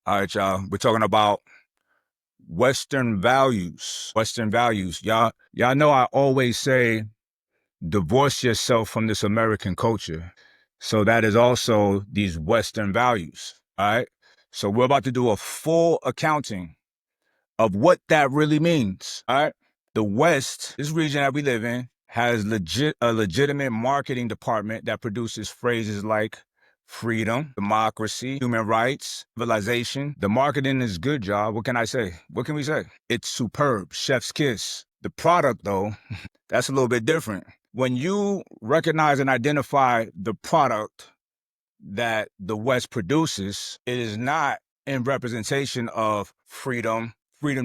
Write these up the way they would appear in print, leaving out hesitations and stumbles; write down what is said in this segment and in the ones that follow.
All right, y'all. We're talking about Western values. Western values. Y'all know I always say divorce yourself from this American culture. So that is also these Western values. All right. So we're about to do a full accounting of what that really means. All right. The West, this region that we live in, has a legitimate marketing department that produces phrases like freedom, democracy, human rights, civilization. The marketing is good, y'all. What can I say? What can we say? It's superb. Chef's kiss. The product, though, that's a little bit different. When you recognize and identify the product that the West produces, it is not in representation of freedom,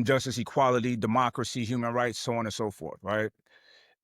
justice, equality, democracy, human rights, so on and so forth, right?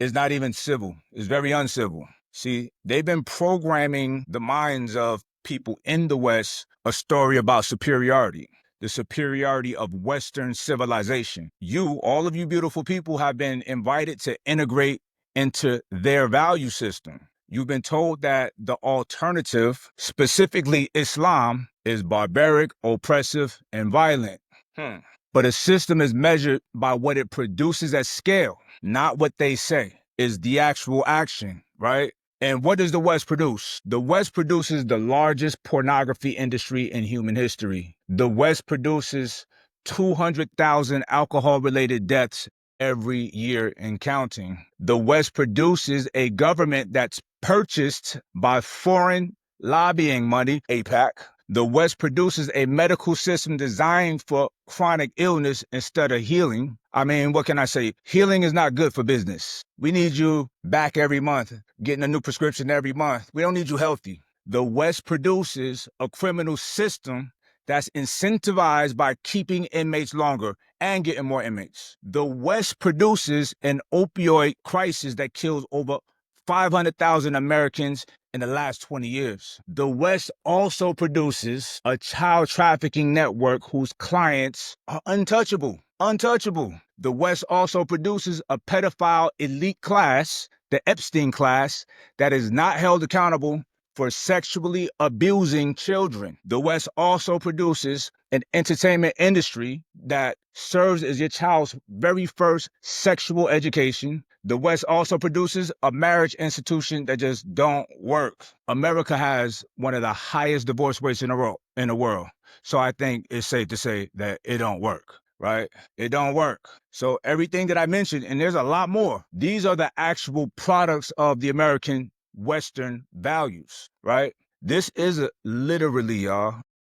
It's not even civil. It's very uncivil. See, they've been programming the minds of people in the West a story about superiority, the superiority of Western civilization. You, all of you beautiful people, have been invited to integrate into their value system. You've been told that the alternative, specifically Islam, is barbaric, oppressive, and violent. But a system is measured by what it produces at scale, not what they say is the actual action, right? And what does the West produce? The West produces the largest pornography industry in human history. The West produces 200,000 alcohol-related deaths every year and counting. The West produces a government that's purchased by foreign lobbying money, APAC. The West produces a medical system designed for chronic illness instead of healing. I mean, what can I say? Healing is not good for business. We need you back every month, getting a new prescription every month. We don't need you healthy. The West produces a criminal system that's incentivized by keeping inmates longer and getting more inmates. The West produces an opioid crisis that kills over 500,000 Americans in the last 20 years. The West also produces a child trafficking network whose clients are untouchable. Untouchable. The West also produces a pedophile elite class, the Epstein class, that is not held accountable for sexually abusing children. The West also produces an entertainment industry that serves as your child's very first sexual education. The West also produces a marriage institution that just don't work. America has one of the highest divorce rates in the world. So I think it's safe to say that it don't work, right? It don't work. So everything that I mentioned, and there's a lot more, these are the actual products of the American Western values, right? This is literally,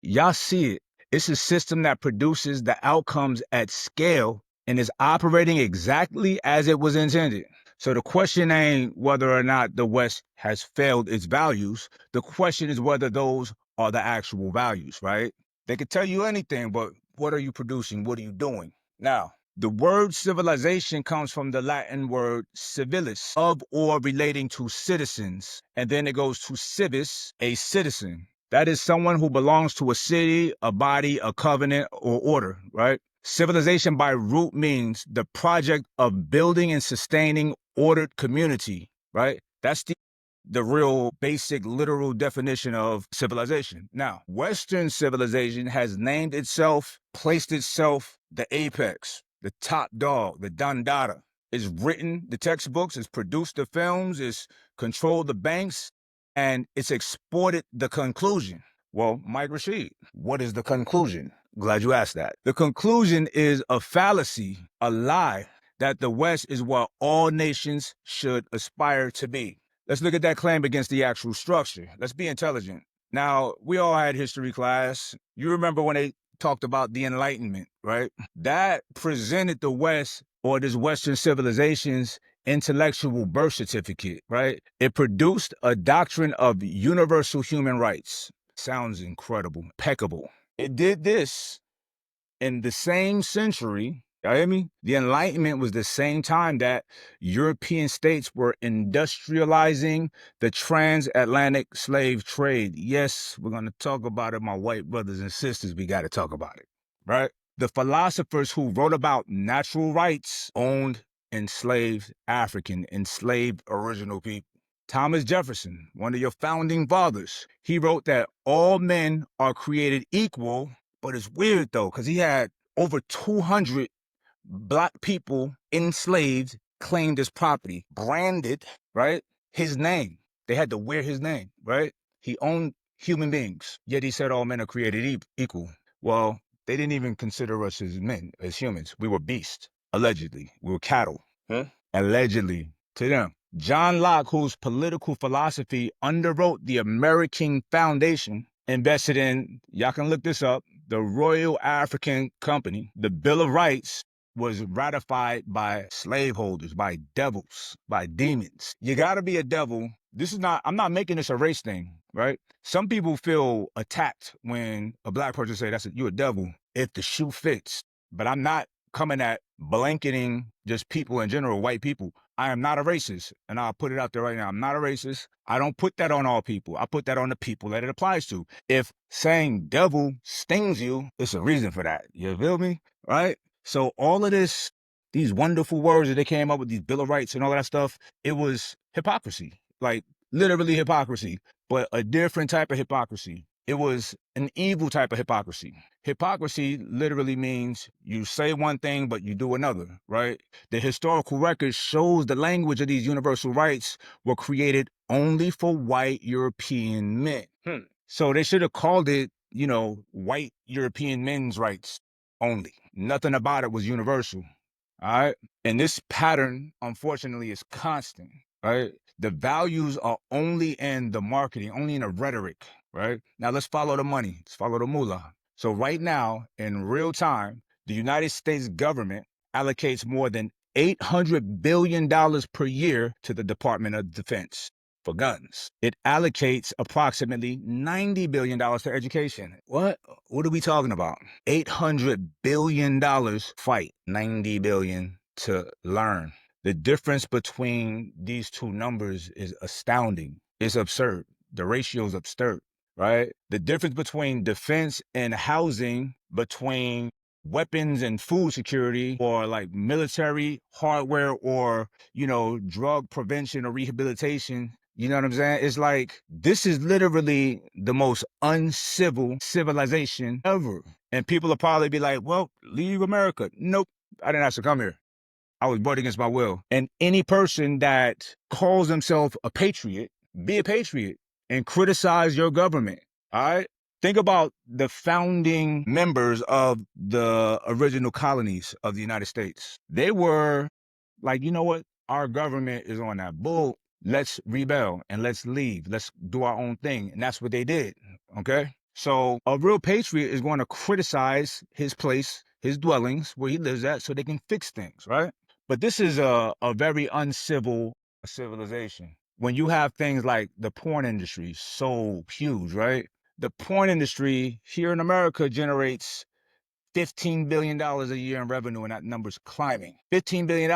y'all see it. It's a system that produces the outcomes at scale and is operating exactly as it was intended. So the question ain't whether or not the West has failed its values. The question is whether those are the actual values, right? They could tell you anything, but what are you producing? What are you doing? Now, the word civilization comes from the Latin word civilis, of or relating to citizens, and then it goes to civis, a citizen. That is someone who belongs to a city, a body, a covenant, or order, right? Civilization by root means the project of building and sustaining ordered community, right? That's the real basic literal definition of civilization. Now, Western civilization has named itself, placed itself the apex, the top dog, the Dandada. It's written the textbooks, it's produced the films, it's controlled the banks, and it's exported the conclusion. Well, Mike Rashid, what is the conclusion? Glad you asked that. The conclusion is a fallacy, a lie, that the West is what all nations should aspire to be. Let's look at that claim against the actual structure. Let's be intelligent. Now, we all had history class. You remember when they talked about the Enlightenment, right? That presented the West or this Western civilization's intellectual birth certificate, right? It produced a doctrine of universal human rights. Sounds incredible, impeccable. It did this in the same century. You hear me? The Enlightenment was the same time that European states were industrializing the transatlantic slave trade. Yes, we're going to talk about it, my white brothers and sisters. We got to talk about it, right? The philosophers who wrote about natural rights owned enslaved African, enslaved original people. Thomas Jefferson, one of your founding fathers, he wrote that all men are created equal But it's weird though, because he had over 200 black people enslaved, claimed as property, branded, right? His name. They had to wear his name, right? He owned human beings, yet he said all men are created equal. Well, they didn't even consider us as men, as humans. We were beasts, allegedly. We were cattle, allegedly, to them. John Locke, whose political philosophy underwrote the American Foundation, invested in, y'all can look this up, the Royal African Company. The Bill of Rights was ratified by slaveholders, by devils, by demons. You gotta be a devil. I'm not making this a race thing, right? Some people feel attacked when a black person say, you're a devil, if the shoe fits. But I'm not coming at blanketing just people in general, white people. I am not a racist, and I'll put it out there right now. I'm not a racist. I don't put that on all people. I put that on the people that it applies to. If saying devil stings you, it's a reason for that. You feel me? Right? So all of this, these wonderful words that they came up with, these Bill of Rights and all that stuff, it was hypocrisy. Like literally hypocrisy, but a different type of hypocrisy. It was an evil type of hypocrisy. Hypocrisy literally means you say one thing, but you do another, right? The historical record shows the language of these universal rights were created only for white European men. So they should have called it, white European men's rights only. Nothing about it was universal, all right? And this pattern, unfortunately, is constant, right? The values are only in the marketing, only in the rhetoric, right? Now let's follow the money. Let's follow the moolah. So right now, in real time, the United States government allocates more than $800 billion per year to the Department of Defense for guns. It allocates approximately $90 billion for education. What are we talking about? $800 billion fight, $90 billion to learn. The difference between these two numbers is astounding. It's absurd. The ratio is absurd, right? The difference between defense and housing, between weapons and food security, or like military hardware, or, drug prevention or rehabilitation. You know what I'm saying? It's like, this is literally the most uncivil civilization ever. And people will probably be like, well, leave America. Nope, I didn't have to come here. I was born against my will. And any person that calls themselves a patriot, be a patriot and criticize your government, all right? Think about the founding members of the original colonies of the United States. They were like, you know what? Our government is on that bull. Let's rebel and let's leave. Let's do our own thing. And that's what they did, okay? So a real patriot is going to criticize his place, his dwellings, where he lives at, so they can fix things, right? But this is a very uncivil civilization. When you have things like the porn industry, so huge, right? The porn industry here in America generates $15 billion a year in revenue, and that number's climbing. $15 billion.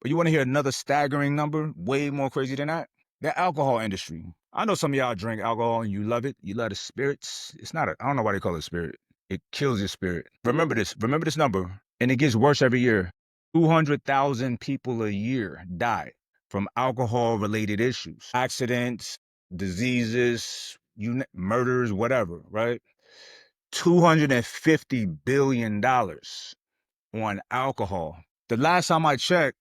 But you want to hear another staggering number, way more crazy than that? The alcohol industry. I know some of y'all drink alcohol and you love it. You love the spirits. It's not I don't know why they call it spirit. It kills your spirit. Remember this number. And it gets worse every year. 200,000 people a year die from alcohol-related issues. Accidents, diseases, murders, whatever, right? $250 billion on alcohol. The last time I checked,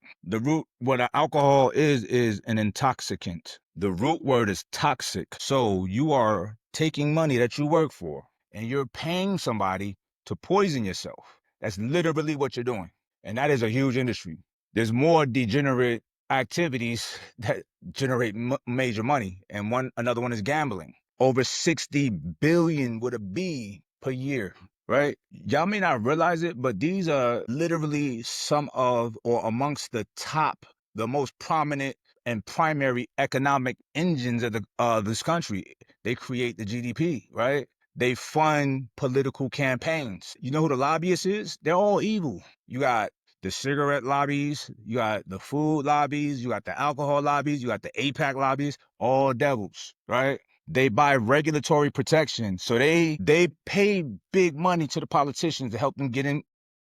what alcohol is an intoxicant. The root word is toxic. So you are taking money that you work for and you're paying somebody to poison yourself. That's literally what you're doing. And that is a huge industry. There's more degenerate activities that generate major money. And another one is gambling. Over 60 billion with a B per year, right? Y'all may not realize it, but these are literally some of, or amongst the top, the most prominent and primary economic engines of this country. They create the GDP, right? They fund political campaigns. You know who the lobbyist is? They're all evil. You got the cigarette lobbies, you got the food lobbies, you got the alcohol lobbies, you got the APAC lobbies, all devils, right? They buy regulatory protection. So they pay big money to the politicians to help them get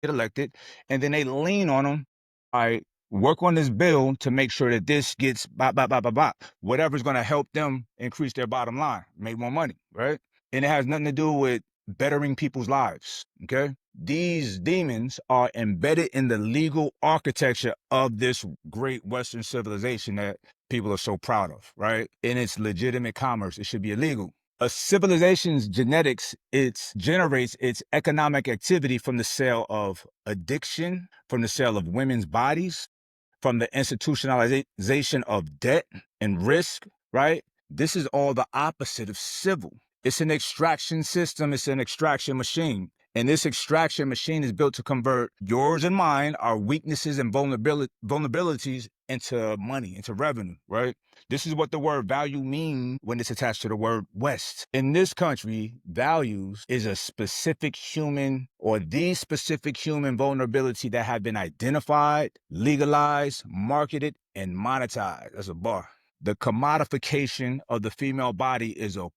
elected. And then they lean on them. All right, work on this bill to make sure that this gets whatever's going to help them increase their bottom line, make more money, right? And it has nothing to do with bettering people's lives, okay? These demons are embedded in the legal architecture of this great Western civilization that people are so proud of, right? In its legitimate commerce, it should be illegal. A civilization's genetics, it generates its economic activity from the sale of addiction, from the sale of women's bodies, from the institutionalization of debt and risk, right? This is all the opposite of civil. It's an extraction system, it's an extraction machine. And this extraction machine is built to convert yours and mine, our weaknesses and vulnerabilities into money, into revenue, right? This is what the word value means when it's attached to the word West. In this country, values is a specific human or the specific human vulnerability that have been identified, legalized, marketed, and monetized. That's a bar. The commodification of the female body is a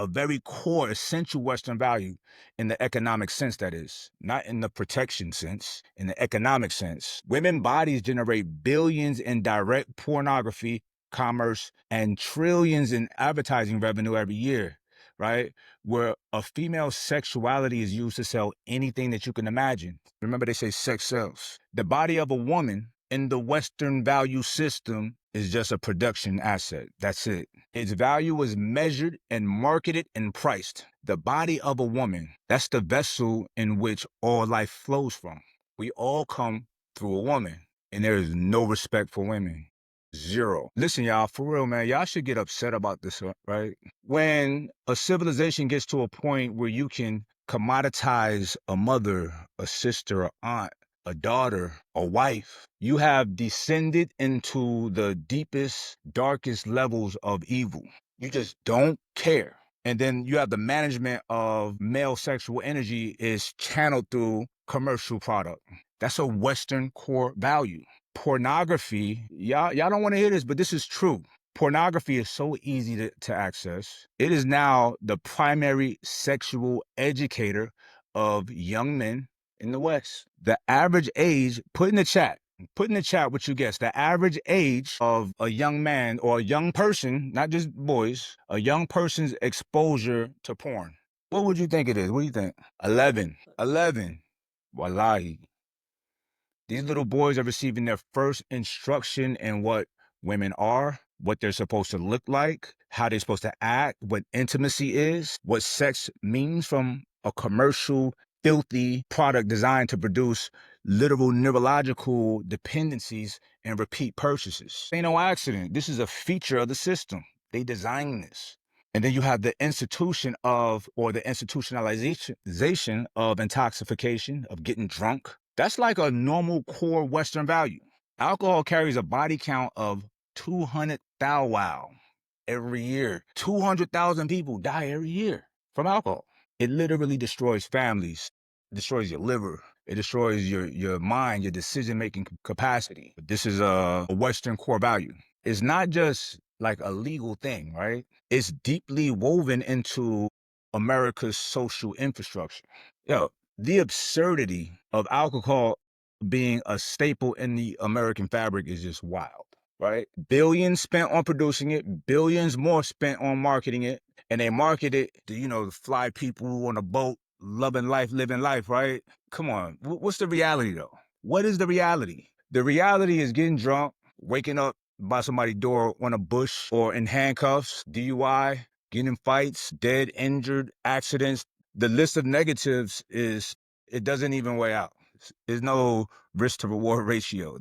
very core, essential Western value in the economic sense, that is, not in the protection sense, in the economic sense. Women bodies generate billions in direct pornography, commerce, and trillions in advertising revenue every year, right? Where a female's sexuality is used to sell anything that you can imagine. Remember, they say sex sells. The body of a woman in the Western value system is just a production asset. That's it. Its value is measured and marketed and priced. The body of a woman, that's the vessel in which all life flows from. We all come through a woman, and there is no respect for women. Zero. Listen, y'all, for real, man, y'all should get upset about this, right? When a civilization gets to a point where you can commoditize a mother, a sister, a aunt, a daughter, a wife, you have descended into the deepest, darkest levels of evil. You just don't care. And then you have the management of male sexual energy is channeled through commercial product. That's a Western core value. Pornography, y'all don't want to hear this, but this is true. Pornography is so easy to access. It is now the primary sexual educator of young men in the West. The average age, put in the chat what you guess. The average age of a young man or a young person, not just boys, a young person's exposure to porn. What would you think it is? What do you think? 11. Wallahi. These little boys are receiving their first instruction in what women are, what they're supposed to look like, how they're supposed to act, what intimacy is, what sex means from a commercial, filthy product designed to produce literal neurological dependencies and repeat purchases. Ain't no accident. This is a feature of the system. They designed this. And then you have the institution of, or the institutionalization of intoxication, of getting drunk. That's like a normal core Western value. Alcohol carries a body count of 200,000 every year. 200,000 people die every year from alcohol. It literally destroys families. It destroys your liver. It destroys your mind, your decision-making capacity. This is a Western core value. It's not just like a legal thing, right? It's deeply woven into America's social infrastructure. Yo, the absurdity of alcohol being a staple in the American fabric is just wild, right? Billions spent on producing it, billions more spent on marketing it, and they market it to, fly people on a boat, loving life, living life, right? Come on, what's the reality though? What is the reality? The reality is getting drunk, waking up by somebody's door on a bush or in handcuffs, DUI, getting in fights, dead, injured, accidents. The list of negatives it doesn't even weigh out. There's no risk to reward ratio.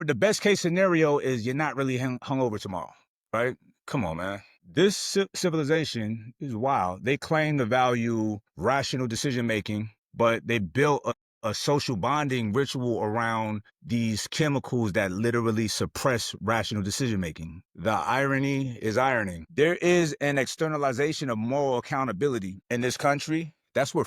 The best case scenario is you're not really hungover tomorrow, right? Come on, man. This civilization is wild. They claim to value rational decision making, but they built a social bonding ritual around these chemicals that literally suppress rational decision making. The irony is ironing. There is an externalization of moral accountability in this country. That's what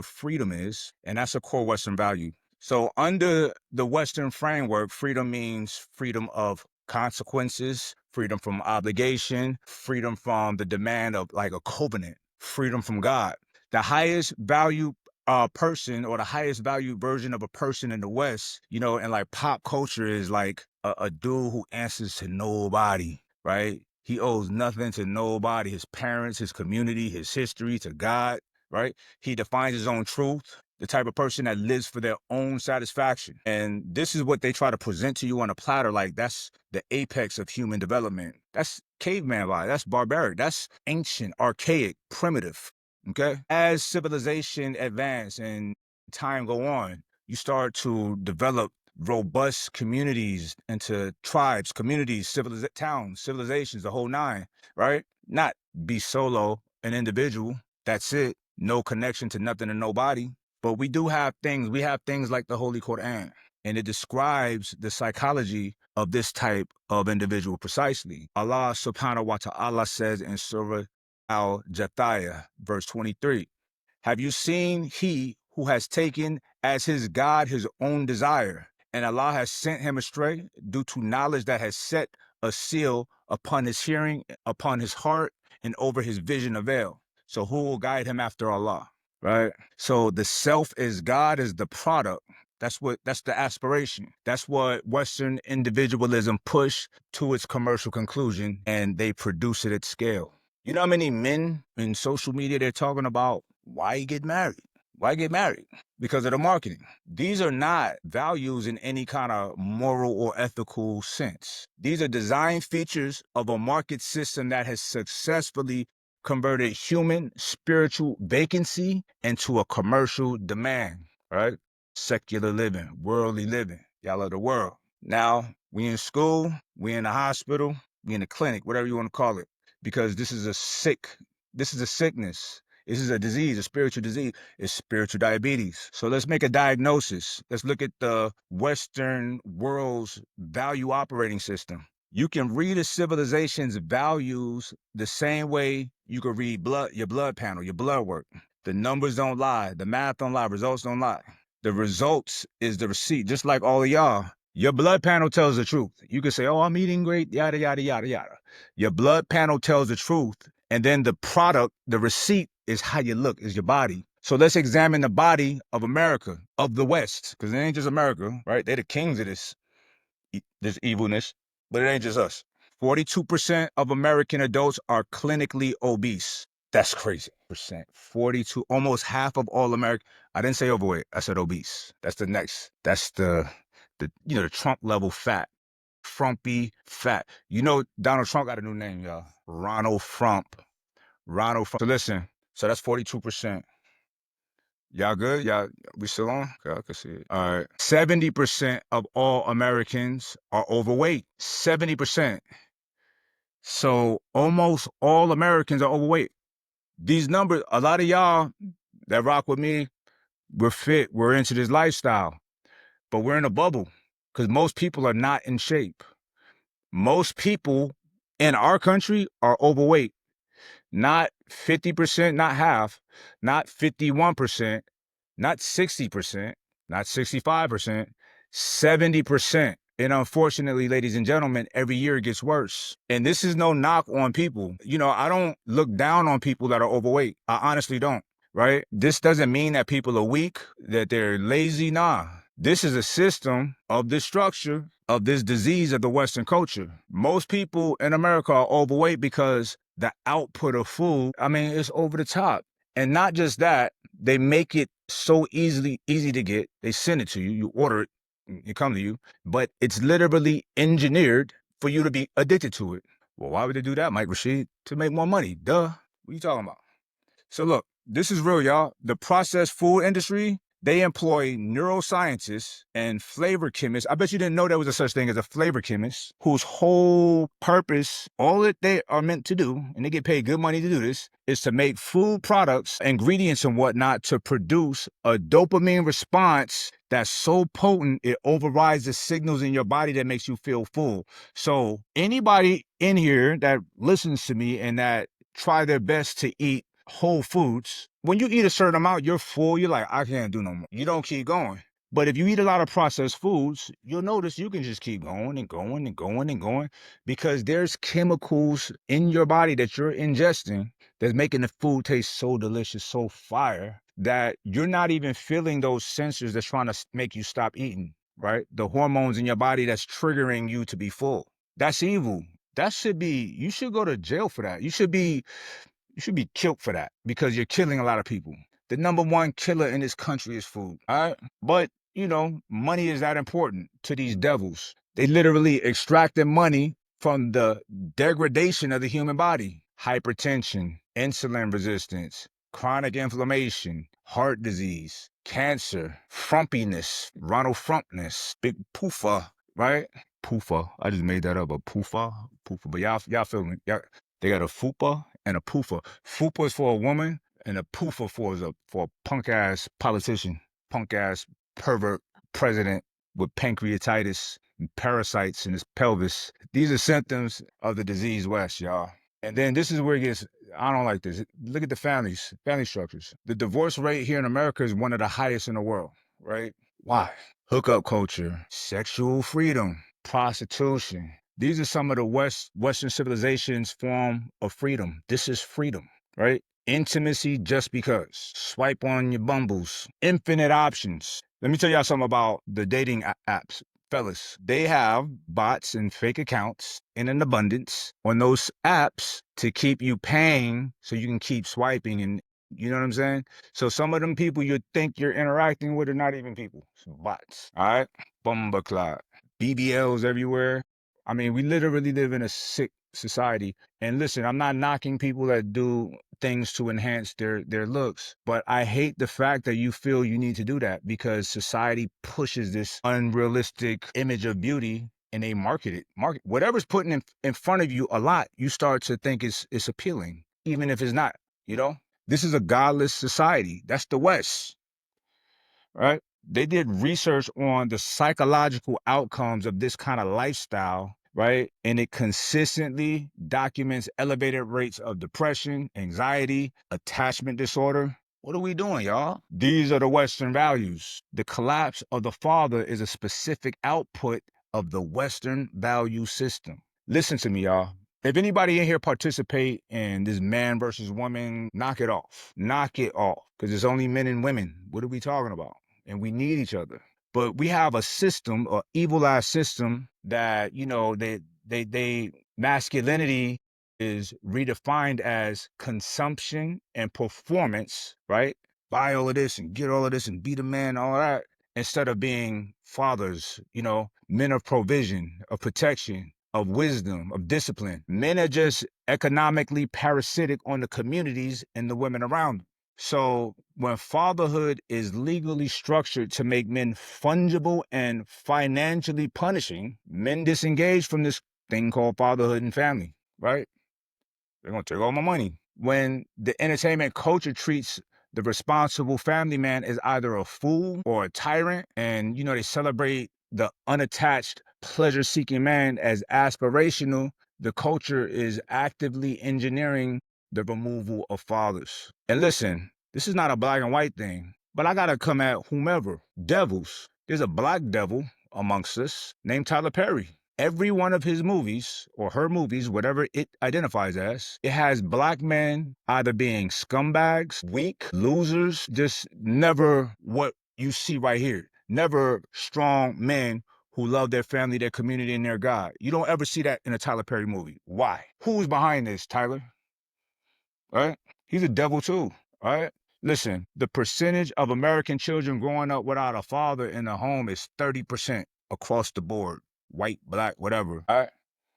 freedom is, and that's a core Western value. So under the Western framework, freedom means freedom of consequences, freedom from obligation, freedom from the demand of like a covenant, freedom from God. The highest value person, or the highest value version of a person in the West, and like pop culture is like a dude who answers to nobody, right? He owes nothing to nobody, his parents, his community, his history, to God, right? He defines his own truth, the type of person that lives for their own satisfaction. And this is what they try to present to you on a platter, like that's the apex of human development. That's caveman vibe, that's barbaric, that's ancient, archaic, primitive, okay? As civilization advances and time go on, you start to develop robust communities into tribes, communities, towns, civilizations, the whole nine, right? Not be solo, an individual. That's it. No connection to nothing and nobody. But we do have things. We have things like the Holy Quran, and it describes the psychology of this type of individual precisely. Allah subhanahu wa ta'ala says in Surah Al-Jathiyah, verse 23, have you seen he who has taken as his God his own desire, and Allah has sent him astray due to knowledge that has set a seal upon his hearing, upon his heart, and over his vision of veil. So who will guide him after Allah, right? So the self is God is the product. That's the aspiration. That's what Western individualism push to its commercial conclusion, and they produce it at scale. You know how many men in social media they're talking about why you get married? Why get married? Because of the marketing. These are not values in any kind of moral or ethical sense. These are design features of a market system that has successfully converted human spiritual vacancy into a commercial demand, right? Secular living, worldly living. Y'all are the world. Now, we in school, we in the hospital, we in the clinic, whatever you want to call it, because this is a sickness. This is a disease, a spiritual disease. It's spiritual diabetes. So let's make a diagnosis. Let's look at the Western world's value operating system. You can read a civilization's values the same way you can read your blood panel, your blood work. The numbers don't lie. The math don't lie. Results don't lie. The results is the receipt, just like all of y'all. Your blood panel tells the truth. You can say, oh, I'm eating great, yada, yada, yada, yada. Your blood panel tells the truth. And then the product, the receipt, is how you look, is your body. So let's examine the body of America, of the West, because it ain't just America, right? They're the kings of this evilness, but it ain't just us. 42% of American adults are clinically obese. That's crazy. 42, almost half of all Americans. I didn't say overweight. I said obese. That's the next. That's the the Trump level fat. Frumpy fat. You know, Donald Trump got a new name, y'all. Ronald Frump. So listen. So that's 42%. Y'all good? Y'all, we still on? Okay, I can see it. All right. 70% of all Americans are overweight. 70%. So almost all Americans are overweight. These numbers, a lot of y'all that rock with me, we're fit, we're into this lifestyle, but we're in a bubble because most people are not in shape. Most people in our country are overweight. Not 50%, not half, not 51%, not 60%, not 65%, 70%. And unfortunately, ladies and gentlemen, every year it gets worse. And this is no knock on people. You know, I don't look down on people that are overweight. I honestly don't, right? This doesn't mean that people are weak, that they're lazy. Nah. This is a system of this structure of this disease of the Western culture. Most people in America are overweight because the output of food, I mean, it's over the top. And not just that, they make it so easy to get. They send it to you, you order it, it comes to you, but it's literally engineered for you to be addicted to it. Well, why would they do that, Mike Rashid? To make more money, duh. What are you talking about? So look, this is real, y'all. The processed food industry, they employ neuroscientists and flavor chemists. I bet you didn't know there was a such thing as a flavor chemist whose whole purpose, all that they are meant to do, and they get paid good money to do this, is to make food products, ingredients and whatnot to produce a dopamine response that's so potent, it overrides the signals in your body that makes you feel full. So anybody in here that listens to me and that try their best to eat whole foods, when you eat a certain amount, you're full, you're like, I can't do no more. You don't keep going. But if you eat a lot of processed foods, you'll notice you can just keep going and going and going and going because there's chemicals in your body that you're ingesting that's making the food taste so delicious, so fire, that you're not even feeling those sensors that's trying to make you stop eating, right? The hormones in your body that's triggering you to be full. That's evil. That should be, you should go to jail for that. You should be killed for that because you're killing a lot of people. The number one killer in this country is food. All right. But, money is that important to these devils. They literally extracted money from the degradation of the human body. Hypertension, insulin resistance, chronic inflammation, heart disease, cancer, frumpiness, Ronald Frumpness, big poofa, right? Poofa. I just made that up. A poofa. Poofa. But y'all feel me? They got a fupa and a poofa. Fupa is for a woman, and a poofa for a punk ass politician, punk ass pervert president with pancreatitis and parasites in his pelvis. These are symptoms of the disease West, y'all. And then this is where it gets, I don't like this. Look at the family structures. The divorce rate here in America is one of the highest in the world, right? Why? Hookup culture, sexual freedom, prostitution. These are some of the Western civilization's form of freedom. This is freedom, right? Intimacy just because. Swipe on your bumbles. Infinite options. Let me tell y'all something about the dating apps. Fellas, they have bots and fake accounts in an abundance on those apps to keep you paying so you can keep swiping, and you know what I'm saying? So some of them people you think you're interacting with are not even people. It's bots. All right? Bumbleclot. BBLs everywhere. I mean, we literally live in a sick society. And listen, I'm not knocking people that do things to enhance their looks, but I hate the fact that you feel you need to do that because society pushes this unrealistic image of beauty and they market it. Whatever's put in front of you a lot, you start to think it's appealing, even if it's not, This is a godless society. That's the West, right? They did research on the psychological outcomes of this kind of lifestyle, right? And it consistently documents elevated rates of depression, anxiety, attachment disorder. What are we doing, y'all? These are the Western values. The collapse of the father is a specific output of the Western value system. Listen to me, y'all. If anybody in here participate in this man versus woman, knock it off. Knock it off. Because it's only men and women. What are we talking about? And we need each other. But we have a system, an evil-ass system that, they masculinity is redefined as consumption and performance, right? Buy all of this and get all of this and be the man, all that, instead of being fathers, men of provision, of protection, of wisdom, of discipline. Men are just economically parasitic on the communities and the women around them. So when fatherhood is legally structured to make men fungible and financially punishing, men disengage from this thing called fatherhood and family, right? They're going to take all my money. When the entertainment culture treats the responsible family man as either a fool or a tyrant, and, they celebrate the unattached, pleasure-seeking man as aspirational, the culture is actively engineering the removal of fathers. And listen, this is not a black and white thing, but I got to come at whomever. Devils. There's a black devil amongst us named Tyler Perry. Every one of his movies, or her movies, whatever it identifies as, it has black men either being scumbags, weak, losers, just never what you see right here. Never strong men who love their family, their community, and their God. You don't ever see that in a Tyler Perry movie. Why? Who's behind this, Tyler? All right? He's a devil too, all right? Listen, the percentage of American children growing up without a father in the home is 30% across the board. White, black, whatever. All right?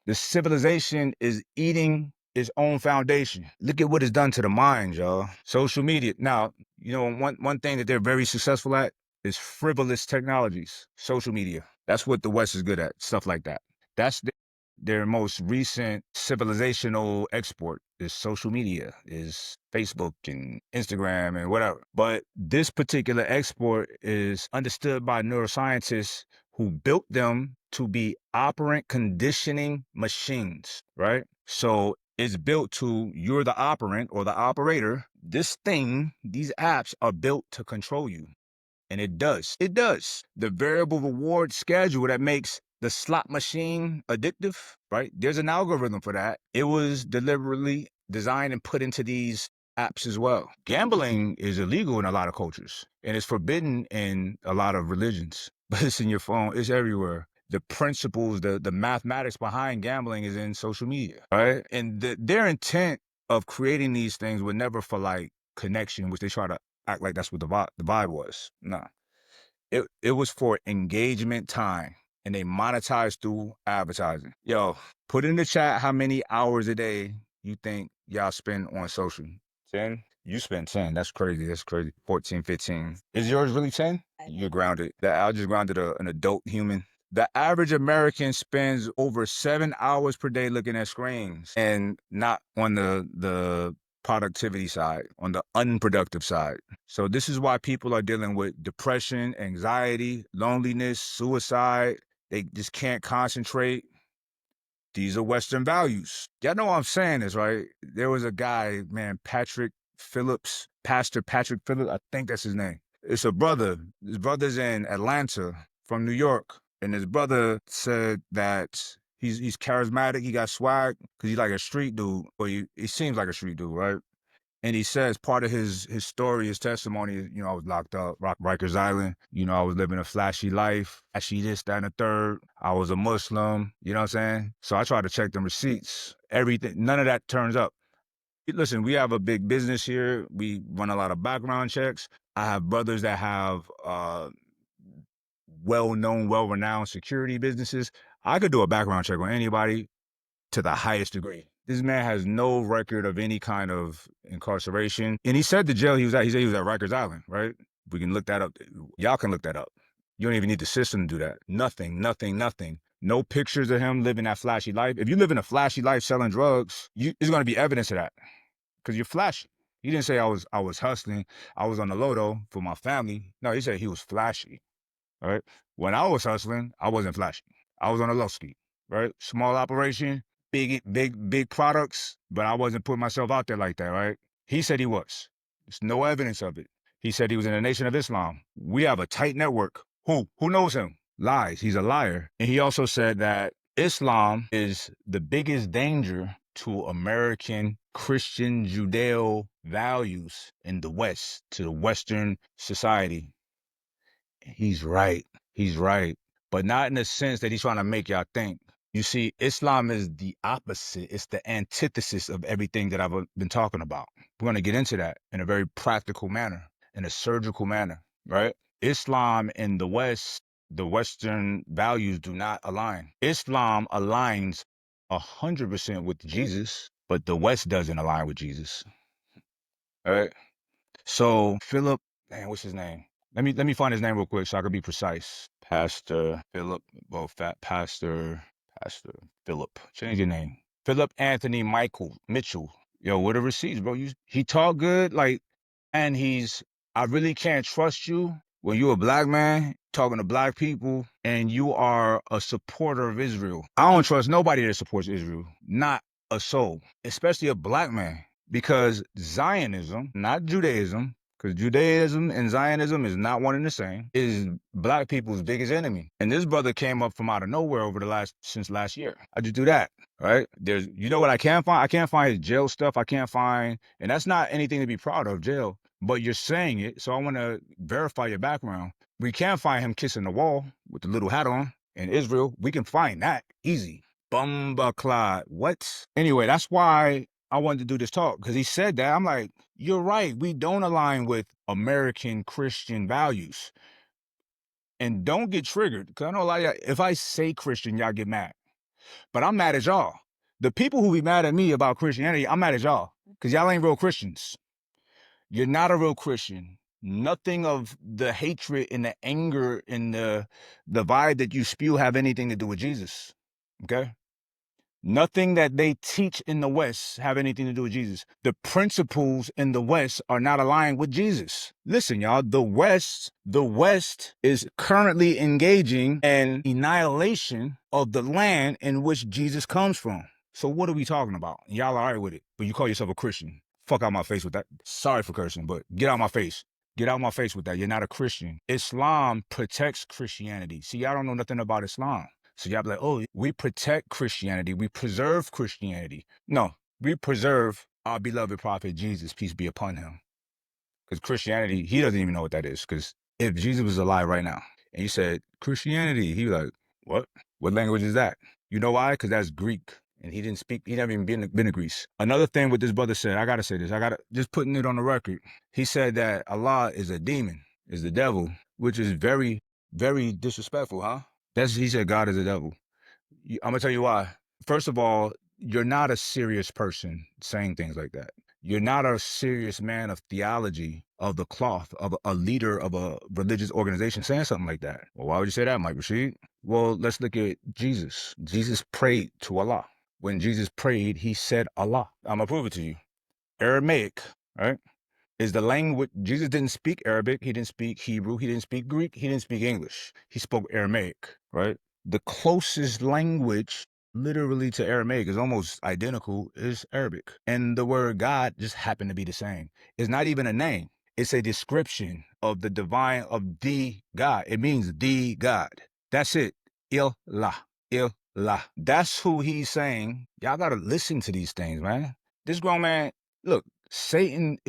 The civilization is eating its own foundation. Look at what it's done to the mind, y'all. Social media. Now, one thing that they're very successful at is frivolous technologies. Social media. That's what the West is good at. Stuff like that. That's their most recent civilizational export is social media, is Facebook and Instagram and whatever. But this particular export is understood by neuroscientists who built them to be operant conditioning machines, right? So it's built to, you're the operant or the operator. This thing, these apps are built to control you. And it does. It does. The variable reward schedule that makes the slot machine addictive, right? There's an algorithm for that. It was deliberately designed and put into these apps as well. Gambling is illegal in a lot of cultures, and it's forbidden in a lot of religions. But it's in your phone. It's everywhere. the principles, the mathematics behind gambling is in social media, right? And their intent of creating these things were never for like connection, which they try to act like that's what the vibe was. Nah, it was for engagement time, and they monetize through advertising. Yo, put in the chat how many hours a day you think y'all spend on social. 10? You spend 10. That's crazy. That's crazy. 14, 15. Is yours really 10? You're grounded. I just grounded an adult human. The average American spends over 7 hours per day looking at screens, and not on the productivity side, on the unproductive side. So this is why people are dealing with depression, anxiety, loneliness, suicide. They just can't concentrate. These are Western values. Y'all know what I'm saying is, right? There was a guy, man, Pastor Patrick Phillips, I think that's his name. It's a brother. His brother's in Atlanta from New York. And his brother said that he's charismatic, he got swag, because he's like a street dude, or he seems like a street dude, right? And he says part of his story, his testimony is, I was locked up, Rikers Island. I was living a flashy life, flashy this, that, and the third. I was a Muslim, you know what I'm saying? So I tried to check them receipts, everything. None of that turns up. Listen, we have a big business here. We run a lot of background checks. I have brothers that have well-known, well-renowned security businesses. I could do a background check on anybody to the highest degree. This man has no record of any kind of incarceration. And he said the jail he was at, he said he was at Rikers Island, right? We can look that up. Y'all can look that up. You don't even need the system to do that. Nothing. No pictures of him living that flashy life. If you live in a flashy life selling drugs, there's going to be evidence of that because you're flashy. He didn't say I was hustling. I was on the low for my family. No, he said he was flashy, right? When I was hustling, I wasn't flashy. I was on a low ski, right? Small operation, big products, but I wasn't putting myself out there like that, right? He said he was. There's no evidence of it. He said he was in the Nation of Islam. We have a tight network. Who knows him? Lies. He's a liar. And he also said that Islam is the biggest danger to American Christian Judeo values in the West, to the Western society. He's right. But not in the sense that he's trying to make y'all think. You see, Islam is the opposite. It's the antithesis of everything that I've been talking about. We're going to get into that in a very practical manner, in a surgical manner, right? Islam in the West, the Western values do not align. Islam aligns 100% with Jesus, but the West doesn't align with Jesus. All right? So Philip, man, what's his name? Let me find his name real quick so I can be precise. Pastor Philip, Pastor Philip. Change your name. Philip Anthony Mitchell. Yo, what are receipts, bro? He talk good, and I really can't trust you when you're a black man talking to black people and you are a supporter of Israel. I don't trust nobody that supports Israel. Not a soul, especially a black man. Because Zionism, not Judaism, because Judaism and Zionism is not one and the same, is black people's biggest enemy. And this brother came up from out of nowhere since last year. I just do that, right? You know what I can't find? I can't find his jail stuff. And that's not anything to be proud of, jail. But you're saying it, so I want to verify your background. We can't find him kissing the wall with the little hat on in Israel. We can find that easy. Bumbaclad. What? Anyway, that's why I wanted to do this talk, because he said that. I'm like, you're right. We don't align with American Christian values. And don't get triggered, because I know a lot of y'all, if I say Christian, y'all get mad. But I'm mad at y'all. The people who be mad at me about Christianity, I'm mad at y'all, because y'all ain't real Christians. You're not a real Christian. Nothing of the hatred and the anger and the vibe that you spew have anything to do with Jesus. Okay? Nothing that they teach in the West have anything to do with Jesus. The principles in the West are not aligned with Jesus. Listen, y'all, the West is currently engaging in annihilation of the land in which Jesus comes from. So what are we talking about? Y'all all right with it, but you call yourself a Christian. Fuck out my face with that. Sorry for cursing, but get out my face. Get out my face with that. You're not a Christian. Islam protects Christianity. See, y'all don't know nothing about Islam. So y'all be like, oh, we protect Christianity. We preserve Christianity. No, we preserve our beloved prophet Jesus, peace be upon him. Because Christianity, he doesn't even know what that is. Because if Jesus was alive right now and you said Christianity, he was like, What? What language is that? You know why? Because that's Greek. And he never even been to Greece. Another thing what this brother said, I gotta say this. Just putting it on the record. He said that Allah is a demon, is the devil, which is very, very disrespectful, huh? He said God is the devil. I'm gonna tell you why. First of all, you're not a serious person saying things like that. You're not a serious man of theology, of the cloth, of a leader of a religious organization saying something like that. Well, why would you say that, Mike Rashid? Well, let's look at Jesus. Jesus prayed to Allah. When Jesus prayed, he said Allah. I'm gonna prove it to you. Aramaic, right? Is the language. Jesus didn't speak Arabic, he didn't speak Hebrew, he didn't speak Greek, he didn't speak English. He spoke Aramaic, right? The closest language literally to Aramaic is almost identical is Arabic. And the word God just happened to be the same. It's not even a name. It's a description of the divine, of the God. It means the God. That's it. Ilah. Ilah. That's who he's saying. Y'all gotta listen to these things, man. This grown man, look, Satan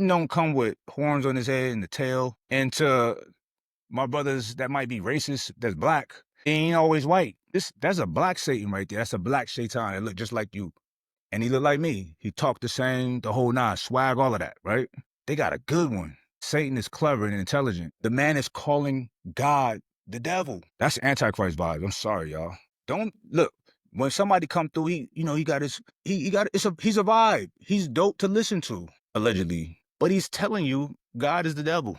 don't come with horns on his head and the tail. And to my brothers that might be racist, that's black, he ain't always white. That's a black Satan right there. That's a black Shaitan that look just like you. And he look like me. He talked the same, the whole nine, swag, all of that, right? They got a good one. Satan is clever and intelligent. The man is calling God the devil. That's Antichrist vibes. I'm sorry, y'all. Don't look. When somebody come through, he got his, he's a vibe. He's dope to listen to, allegedly. But he's telling you God is the devil.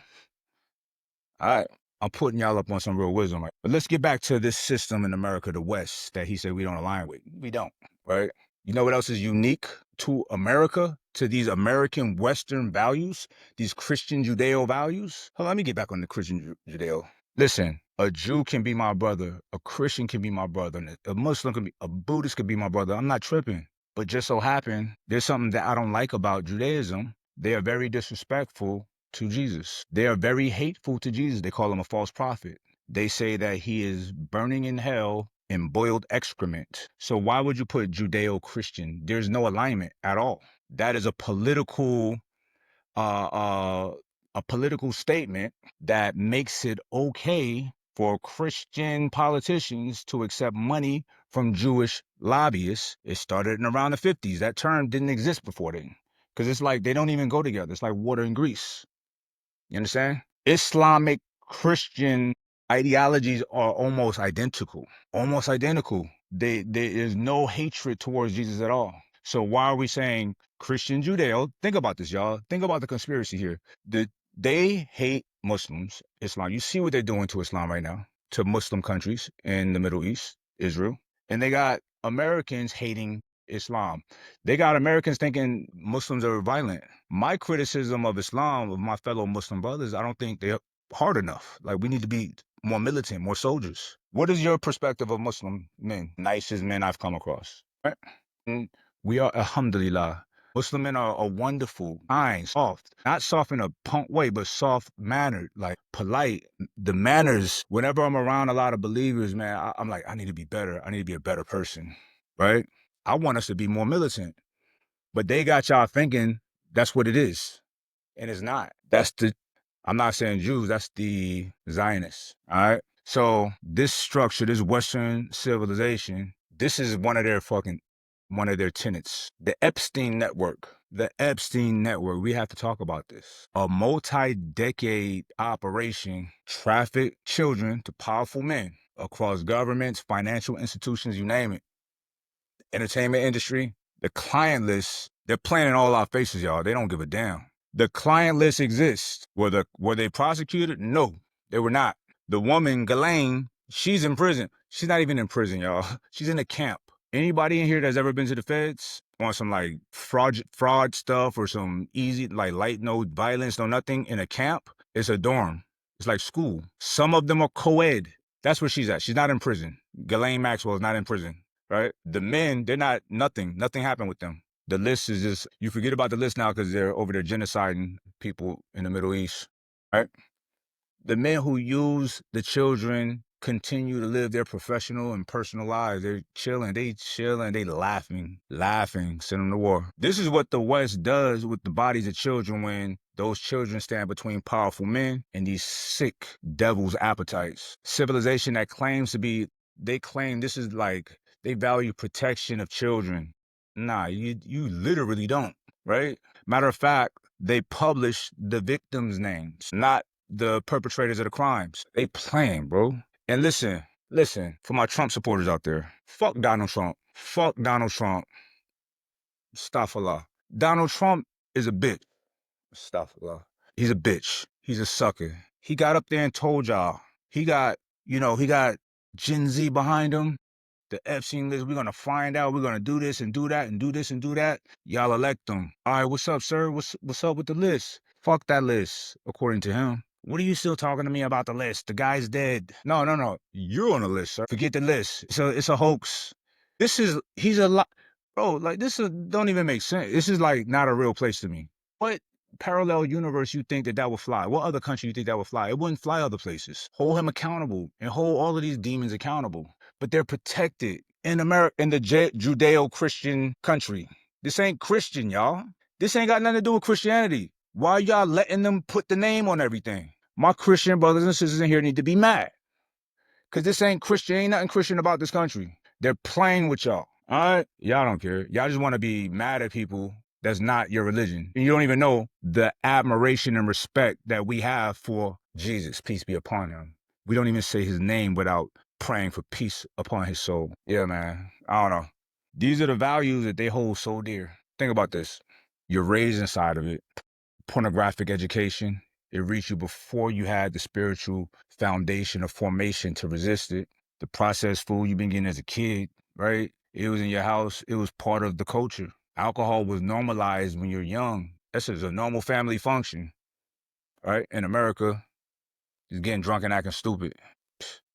All right. I'm putting y'all up on some real wisdom, right? But let's get back to this system in America, the West, that he said we don't align with. We don't, right? You know what else is unique to America, to these American Western values, these Christian Judeo values? Hold on, let me get back on the Christian Judeo. Listen, a Jew can be my brother, a Christian can be my brother, and a Muslim can be, a Buddhist can be my brother. I'm not tripping. But just so happen, there's something that I don't like about Judaism. They are very disrespectful to Jesus. They are very hateful to Jesus. They call him a false prophet. They say that he is burning in hell in boiled excrement. So why would you put Judeo-Christian? There's no alignment at all. That is a political statement that makes it okay for Christian politicians to accept money from Jewish lobbyists. It started in around the 50s. That term didn't exist before then. Because it's like they don't even go together. It's like water and grease. You understand? Islamic Christian ideologies are almost identical. Almost identical. There is no hatred towards Jesus at all. So why are we saying Christian Judeo? Think about this, y'all. Think about the conspiracy here. They hate Muslims, Islam. You see what they're doing to Islam right now, to Muslim countries in the Middle East, Israel. And they got Americans hating Islam. They got Americans thinking Muslims are violent. My criticism of Islam, of my fellow Muslim brothers, I don't think they're hard enough. Like, we need to be more militant, more soldiers. What is your perspective of Muslim men? Nicest men I've come across. Right? And we are, alhamdulillah. Muslim men are wonderful, kind, soft. Not soft in a punk way, but soft-mannered, like polite. The manners, whenever I'm around a lot of believers, man, I'm like, I need to be better. I need to be a better person, right? I want us to be more militant. But they got y'all thinking that's what it is. And it's not. I'm not saying Jews, that's the Zionists, all right? So this structure, this Western civilization, this is one of their tenets. The Epstein network, we have to talk about this. A multi-decade operation, traffic children to powerful men across governments, financial institutions, you name it. Entertainment industry, the client list, they're playing in all our faces, y'all. They don't give a damn. The client list exists. Were they prosecuted? No, they were not. The woman, Ghislaine, she's in prison. She's not even in prison, y'all. She's in a camp. Anybody in here that's ever been to the feds on some like fraud stuff or some easy, like light, no violence, no nothing in a camp? It's a dorm. It's like school. Some of them are co-ed. That's where she's at. She's not in prison. Ghislaine Maxwell is not in prison. Right? The men, they're not, nothing happened with them. The list is just, you forget about the list now because they're over there genociding people in the Middle East, right? The men who use the children continue to live their professional and personal lives. They're chilling, they laughing, send them to war. This is what the West does with the bodies of children when Those children stand between powerful men and these sick devil's appetites. Civilization that claims to be, they claim this is like, they value protection of children. Nah, you literally don't, right? Matter of fact, they publish the victims' names, not the perpetrators of the crimes. They playing, bro. And listen, for my Trump supporters out there, fuck Donald Trump. Fuck Donald Trump. Astaghfirullah. Donald Trump is a bitch. Astaghfirullah. He's a bitch. He's a sucker. He got up there and told y'all. He got Gen Z behind him. The Epstein list, we're going to find out. We're going to do this and do that and do this and do that. Y'all elect them. All right, what's up, sir? What's up with the list? Fuck that list, according to him. What are you still talking to me about the list? The guy's dead. No. You're on the list, sir. Forget the list. It's a hoax. He's a lot. Bro, like, don't even make sense. This is like not a real place to me. What parallel universe you think that would fly? What other country you think that would fly? It wouldn't fly other places. Hold him accountable and hold all of these demons accountable. But they're protected in America, in the Judeo-Christian country. This ain't Christian, y'all. This ain't got nothing to do with Christianity. Why y'all letting them put the name on everything? My Christian brothers and sisters in here need to be mad. Because this ain't Christian. Ain't nothing Christian about this country. They're playing with y'all. All right? Y'all don't care. Y'all just want to be mad at people that's not your religion. And you don't even know the admiration and respect that we have for Jesus. Peace be upon him. We don't even say his name without praying for peace upon his soul. Yeah, man. I don't know. These are the values that they hold so dear. Think about this. You're raised inside of it. Pornographic education. It reached you before you had the spiritual foundation of formation to resist it. The processed food you've been getting as a kid, right? It was in your house. It was part of the culture. Alcohol was normalized when you're young. This is a normal family function, right? In America, just getting drunk and acting stupid.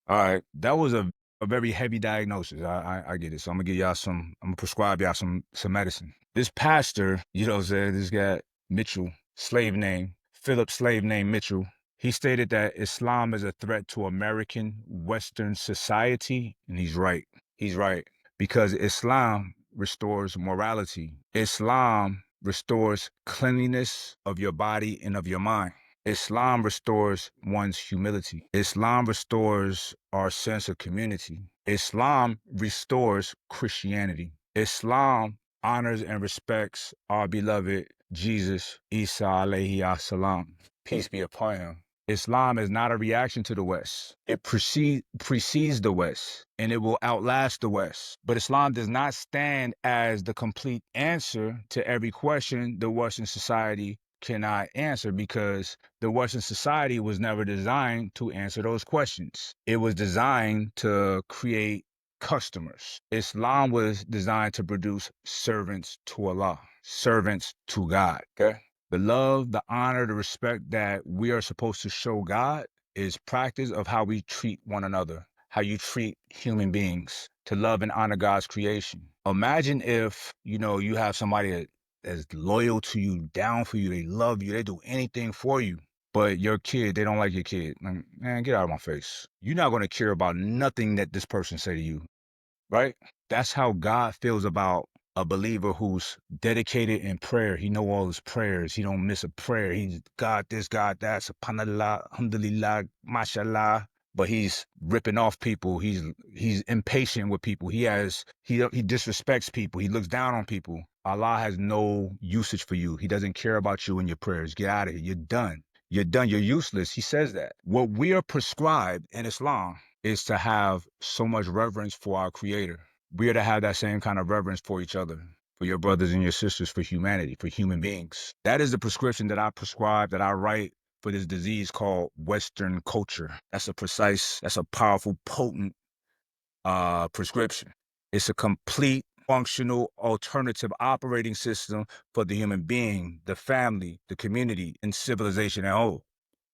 All right, that was a very heavy diagnosis. I get it. So I'm gonna prescribe y'all some medicine. This pastor, you know what I'm saying, this guy, Mitchell, Philip slave name Mitchell, he stated that Islam is a threat to American Western society, and he's right. He's right. Because Islam restores morality. Islam restores cleanliness of your body and of your mind. Islam restores one's humility. Islam restores our sense of community. Islam restores Christianity. Islam honors and respects our beloved Jesus, Isa alayhi salam. Peace be upon him. Islam is not a reaction to the West. It precedes the West, and it will outlast the West. But Islam does not stand as the complete answer to every question the Western society cannot answer, because the Western society was never designed to answer those questions. It was designed to create customers. Islam was designed to produce servants to Allah, servants to God. Okay? The love, the honor, the respect that we are supposed to show God is practice of how we treat one another, how you treat human beings, to love and honor God's creation. Imagine if, you have somebody that's loyal to you, down for you, they love you, they do anything for you. But your kid, they don't like your kid. Like, man, get out of my face. You're not going to care about nothing that this person say to you, right? That's how God feels about a believer who's dedicated in prayer. He know all his prayers. He don't miss a prayer. He's God this, God that, subhanallah, alhamdulillah, mashallah. But he's ripping off people. He's impatient with people. He disrespects people. He looks down on people. Allah has no usage for you. He doesn't care about you and your prayers. Get out of here. You're done. You're done. You're useless. He says that. What we are prescribed in Islam is to have so much reverence for our Creator. We are to have that same kind of reverence for each other, for your brothers and your sisters, for humanity, for human beings. That is the prescription that I prescribe, that I write for this disease called Western culture. That's a powerful, potent prescription. It's a complete, functional, alternative operating system for the human being, the family, the community, and civilization at whole.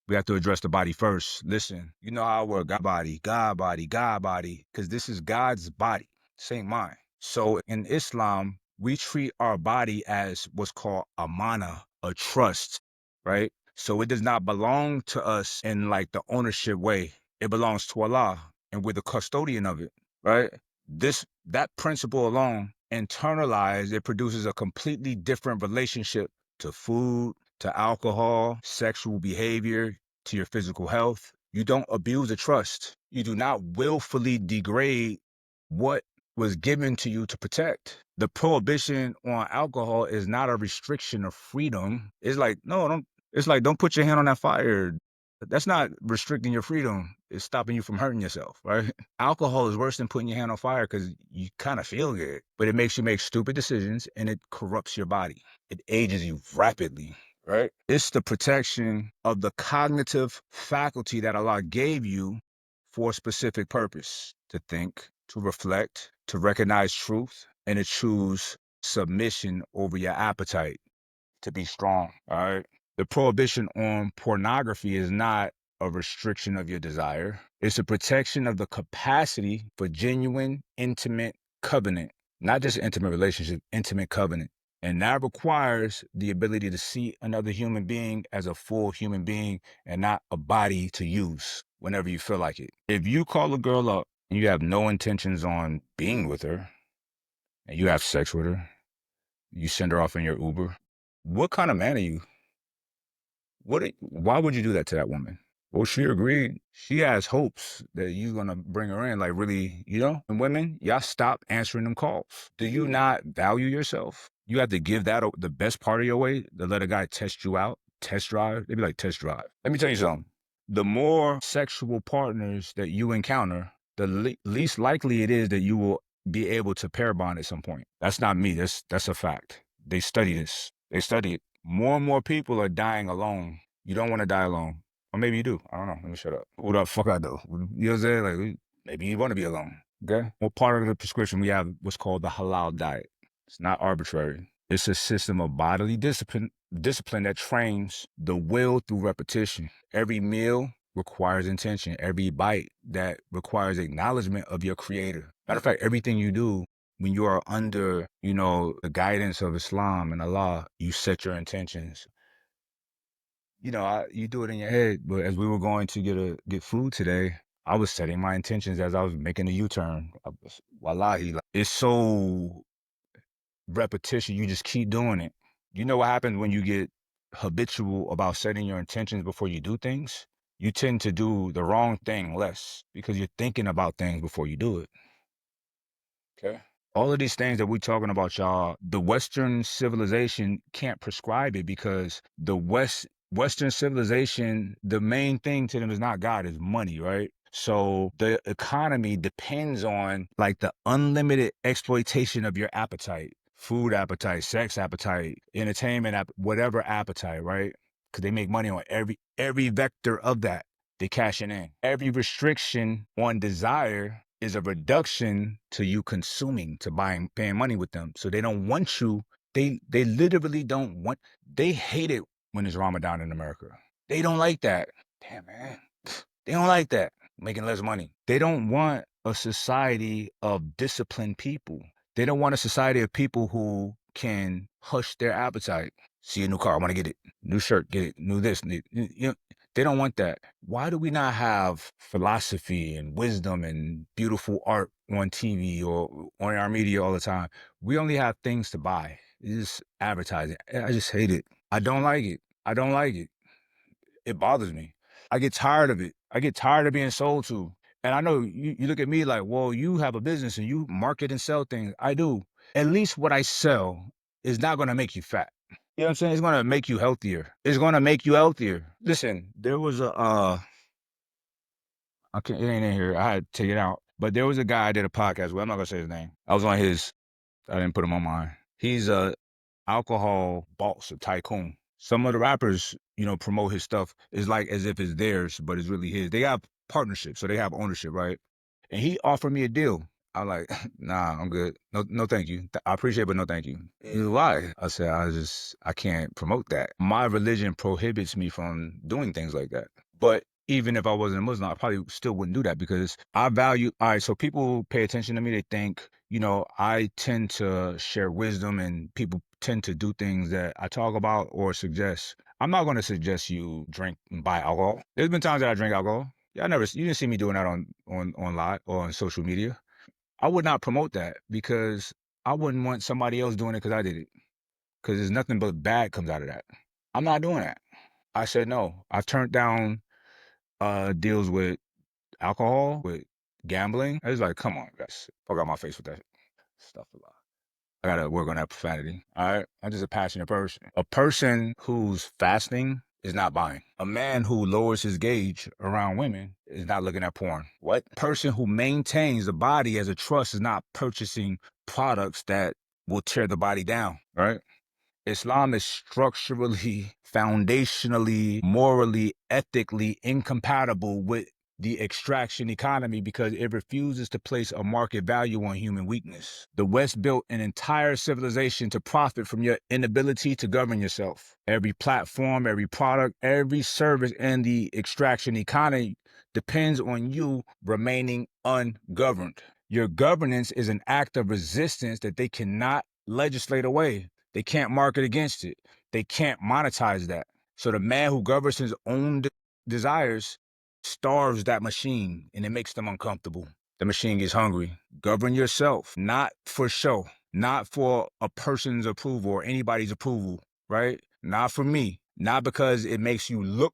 We have to address the body first. Listen, you know how I work. God body, because this is God's body. This ain't mine. So in Islam, we treat our body as what's called amana, a trust, right? So it does not belong to us in like the ownership way. It belongs to Allah, and we're the custodian of it, right? That principle alone, internalized, it produces a completely different relationship to food, to alcohol, sexual behavior, to your physical health. You don't abuse the trust. You do not willfully degrade what was given to you to protect. The prohibition on alcohol is not a restriction of freedom. It's like, no, don't, it's like, don't put your hand on that fire. That's not restricting your freedom. It's stopping you from hurting yourself, right? Alcohol is worse than putting your hand on fire because you kind of feel good, but it makes you make stupid decisions and it corrupts your body. It ages you rapidly, right? It's the protection of the cognitive faculty that Allah gave you for a specific purpose: to think, to reflect, to recognize truth, and to choose submission over your appetite, to be strong, all right? The prohibition on pornography is not a restriction of your desire. It's a protection of the capacity for genuine, intimate covenant, not just intimate relationship, intimate covenant. And that requires the ability to see another human being as a full human being and not a body to use whenever you feel like it. If you call a girl up and you have no intentions on being with her and you have sex with her, you send her off in your Uber, what kind of man are you? Why would you do that to that woman? Well, she agreed. She has hopes that you're going to bring her in, like really, And women, y'all stop answering them calls. Do you not value yourself? You have to give that the best part of your way to let a guy test you out, test drive. They'd be like, test drive. Let me tell you something. The more sexual partners that you encounter, the least likely it is that you will be able to pair bond at some point. That's not me. That's a fact. They study this. They study it. More and more people are dying alone. You don't want to die alone. Or maybe you do. I don't know. Let me shut up. What the fuck I do? You know what I'm saying? Like, maybe you want to be alone. Okay? Well, part of the prescription, we have what's called the halal diet. It's not arbitrary. It's a system of bodily discipline that trains the will through repetition. Every meal requires intention. Every bite that requires acknowledgement of your creator. Matter of fact, everything you do when you are under, the guidance of Islam and Allah, you set your intentions. You do it in your head, but as we were going to get food today, I was setting my intentions as I was making a U-turn. Wallahi, it's so repetition. You just keep doing it. You know what happens when you get habitual about setting your intentions before you do things? You tend to do the wrong thing less because you're thinking about things before you do it. Okay. All of these things that we're talking about, y'all, the Western civilization can't prescribe it because the Western civilization, the main thing to them is not God, is money, right? So the economy depends on like the unlimited exploitation of your appetite, food appetite, sex appetite, entertainment, whatever appetite, right? Because they make money on every vector of that. They cashing in. Every restriction on desire is a reduction to you consuming, to paying money with them. So they don't want you. They literally don't want. They hate it when it's Ramadan in America. They don't like that. Damn, man. They don't like that. Making less money. They don't want a society of disciplined people. They don't want a society of people who can hush their appetite. See a new car, I want to get it. New shirt, get it. New this. They don't want that. Why do we not have philosophy and wisdom and beautiful art on TV or on our media all the time? We only have things to buy. It's just advertising. I just hate it. I don't like it. I don't like it. It bothers me. I get tired of it. I get tired of being sold to. And I know you look at me like, well, you have a business and you market and sell things. I do. At least what I sell is not going to make you fat. You know what I'm saying? It's going to make you healthier. It's going to make you healthier. Listen, there was it ain't in here. I had to take it out. But there was a guy I did a podcast with. I'm not going to say his name. I was on his, I didn't put him on mine. He's a alcohol boss, a tycoon. Some of the rappers, promote his stuff. It's like as if it's theirs, but it's really his. They have partnerships, so they have ownership, right? And he offered me a deal. I'm like, nah, I'm good. No, thank you. I appreciate it, but no, thank you. Why? I said, I can't promote that. My religion prohibits me from doing things like that. But even if I wasn't a Muslim, I probably still wouldn't do that because I value, all right, so people pay attention to me. They think, I tend to share wisdom and people tend to do things that I talk about or suggest. I'm not going to suggest you drink and buy alcohol. There's been times that I drink alcohol. Yeah, you didn't see me doing that on live or on social media. I would not promote that because I wouldn't want somebody else doing it because I did it. Because there's nothing but bad comes out of that. I'm not doing that. I said no. I turned down deals with alcohol, with gambling. I was like, come on, guys. Fuck out my face with that stuff a lot. I gotta work on that profanity. All right. I'm just a passionate person. A person who's fasting is not buying. A man who lowers his gauge around women is not looking at porn. What? A person who maintains the body as a trust is not purchasing products that will tear the body down. Right? Islam is structurally, foundationally, morally, ethically incompatible with the extraction economy because it refuses to place a market value on human weakness. The West built an entire civilization to profit from your inability to govern yourself. Every platform, every product, every service in the extraction economy depends on you remaining ungoverned. Your governance is an act of resistance that they cannot legislate away. They can't market against it. They can't monetize that. So the man who governs his own desires starves that machine and it makes them uncomfortable. The machine gets hungry. Govern yourself, not for show, not for a person's approval or anybody's approval, right? Not for me, not because it makes you look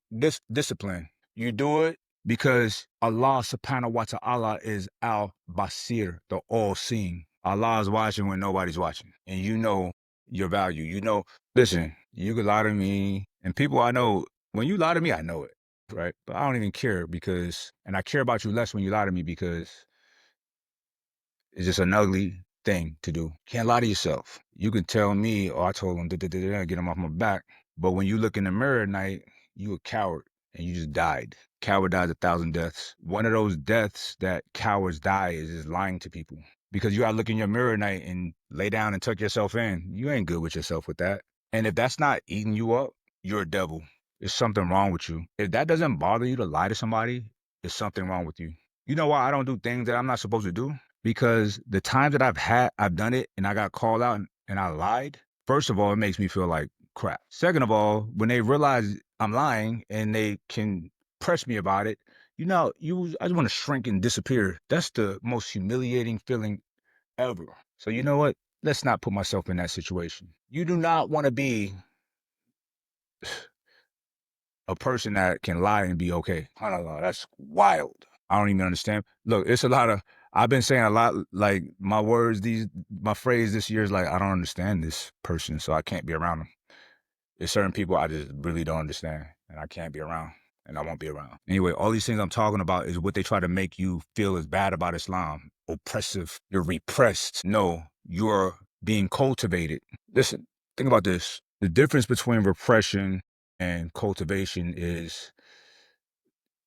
disciplined. You do it because Allah subhanahu wa ta'ala is al-Basir, the all-seeing. Allah is watching when nobody's watching. And you know your value. You know, listen, you could lie to me. And people I know, when you lie to me, I know it, right? But I don't even care because, and I care about you less when you lie to me because it's just an ugly thing to do. Can't lie to yourself. You can tell me, oh, I told him, get him off my back. But when you look in the mirror at night, you a coward and you just died. Coward dies 1,000 deaths. One of those deaths that cowards die is lying to people. Because you gotta look in your mirror at night and lay down and tuck yourself in. You ain't good with yourself with that. And if that's not eating you up, you're a devil. There's something wrong with you. If that doesn't bother you to lie to somebody, there's something wrong with you. You know why I don't do things that I'm not supposed to do? Because the times that I've done it and I got called out and I lied, first of all, it makes me feel like crap. Second of all, when they realize I'm lying and they can press me about it, I just want to shrink and disappear. That's the most humiliating feeling ever. So you know what? Let's not put myself in that situation. You do not want to be a person that can lie and be okay. SubhanAllah, that's wild. I don't even understand. Look, it's a lot of, I've been saying a lot, like my my phrase this year is like, I don't understand this person, so I can't be around them. There's certain people I just really don't understand, and I can't be around, and I won't be around. Anyway, all these things I'm talking about is what they try to make you feel is bad about Islam. Oppressive. You're repressed. No, you're being cultivated. Listen, think about this. The difference between repression and cultivation is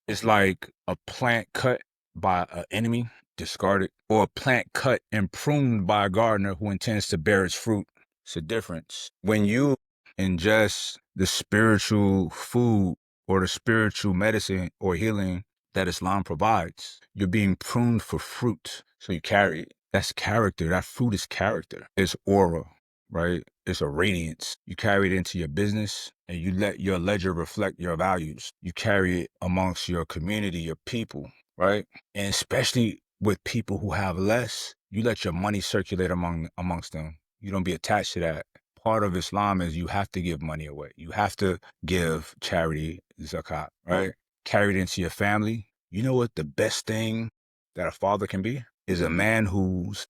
it's like a plant cut by an enemy, discarded, or a plant cut and pruned by a gardener who intends to bear its fruit. It's a difference. When you ingest the spiritual food or the spiritual medicine or healing that Islam provides, you're being pruned for fruit. So you carry it. That's character. That fruit is character. It's aura, right? It's a radiance. You carry it into your business and you let your ledger reflect your values. You carry it amongst your community, your people, right? And especially with people who have less, you let your money circulate amongst them. You don't be attached to that. Part of Islam is you have to give money away. You have to give charity, zakat, right? Carry it into your family. You know what the best thing that a father can be? Is a man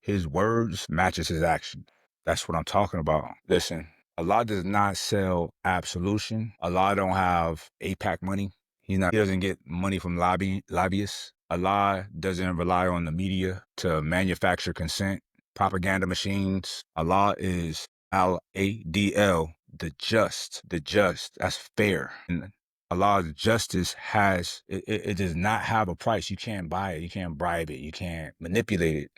his words matches his action. That's what I'm talking about. Listen, Allah does not sell absolution. Allah don't have APAC money. He doesn't get money from lobbyists. Allah doesn't rely on the media to manufacture consent, propaganda machines. Allah is Al-Adl, the just. That's fair. And Allah's justice it does not have a price. You can't buy it. You can't bribe it. You can't manipulate it.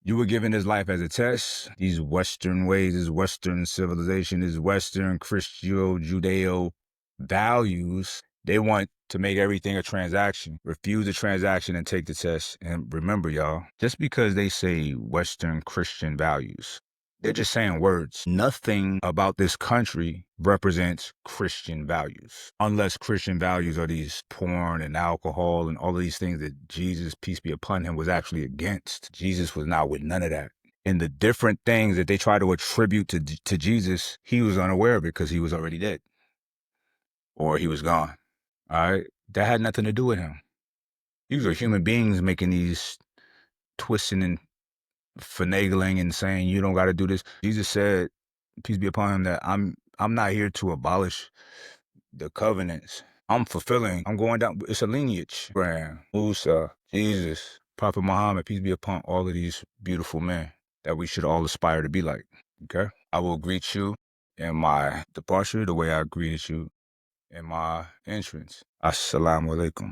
You were given this life as a test. These Western ways, this Western civilization, this Western Christo-Judeo values, they want to make everything a transaction. Refuse the transaction and take the test. And remember, y'all, just because they say Western Christian values, they're just saying words. Nothing about this country represents Christian values. Unless Christian values are these porn and alcohol and all of these things that Jesus, peace be upon him, was actually against. Jesus was not with none of that. And the different things that they try to attribute to Jesus, he was unaware of it because he was already dead. or he was gone. All right? That had nothing to do with him. These are human beings making these twisting and finagling and saying, you don't got to do this. Jesus said, peace be upon him, that I'm not here to abolish the covenants. I'm fulfilling. I'm going down. It's a lineage. Abraham, Musa, Jesus, Prophet Muhammad, peace be upon all of these beautiful men that we should all aspire to be like. Okay? I will greet you in my departure the way I greeted you in my entrance. Assalamu alaikum.